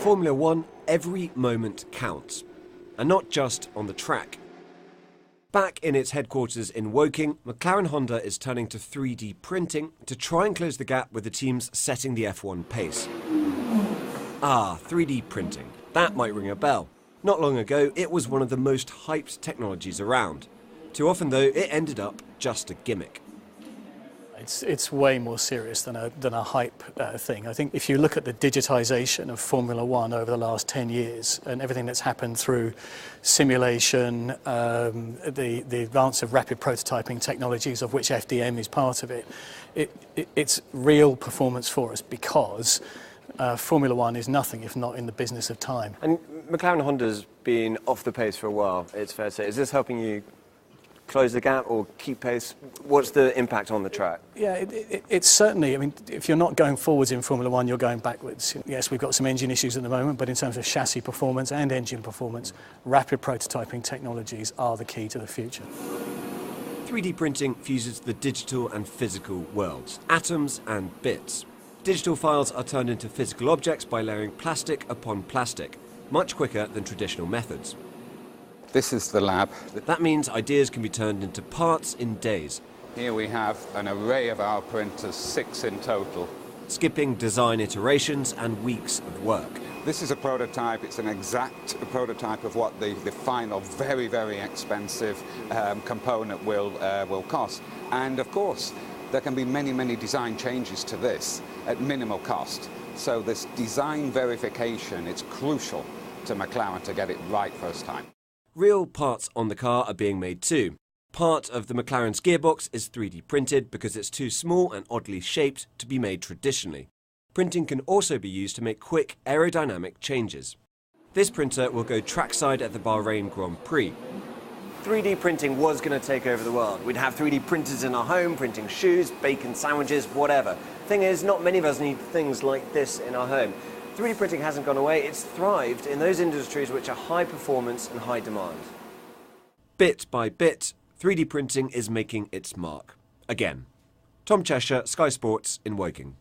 Formula One, every moment counts. And not just on the track. Back in its headquarters in Woking, McLaren Honda is turning to 3D printing to try and close the gap with the teams setting the F1 pace. 3D printing. That might ring a bell. Not long ago, it was one of the most hyped technologies around. Too often, though, it ended up just a gimmick. It's way more serious than a hype thing. I think if you look at the digitisation of Formula One over the last 10 years and everything that's happened through simulation, the advance of rapid prototyping technologies, of which FDM is part of it, it's real performance for us because Formula One is nothing if not in the business of time. And McLaren Honda's been off the pace for a while, it's fair to say. Is this helping you close the gap or keep pace? What's the impact on the track? Yeah, it's certainly, I mean, if you're not going forwards in Formula One, you're going backwards. Yes, we've got some engine issues at the moment, but in terms of chassis performance and engine performance, rapid prototyping technologies are the key to the future. 3D printing fuses the digital and physical worlds, atoms and bits. Digital files are turned into physical objects by layering plastic upon plastic, much quicker than traditional methods. This is the lab. That means ideas can be turned into parts in days. Here we have an array of our printers, 6 in total. Skipping design iterations and weeks of work. This is a prototype. It's an exact prototype of what the final, very, very expensive component will cost. And of course, there can be many, many design changes to this at minimal cost. So this design verification, it's crucial to McLaren to get it right first time. Real parts on the car are being made too. Part of the McLaren's gearbox is 3D printed because it's too small and oddly shaped to be made traditionally. Printing can also be used to make quick aerodynamic changes. This printer will go trackside at the Bahrain Grand Prix. 3D printing was going to take over the world. We'd have 3D printers in our home, printing shoes, bacon sandwiches, whatever. Thing is, not many of us need things like this in our home. 3D printing hasn't gone away, it's thrived in those industries which are high performance and high demand. Bit by bit, 3D printing is making its mark. Again. Tom Cheshire, Sky Sports in Woking.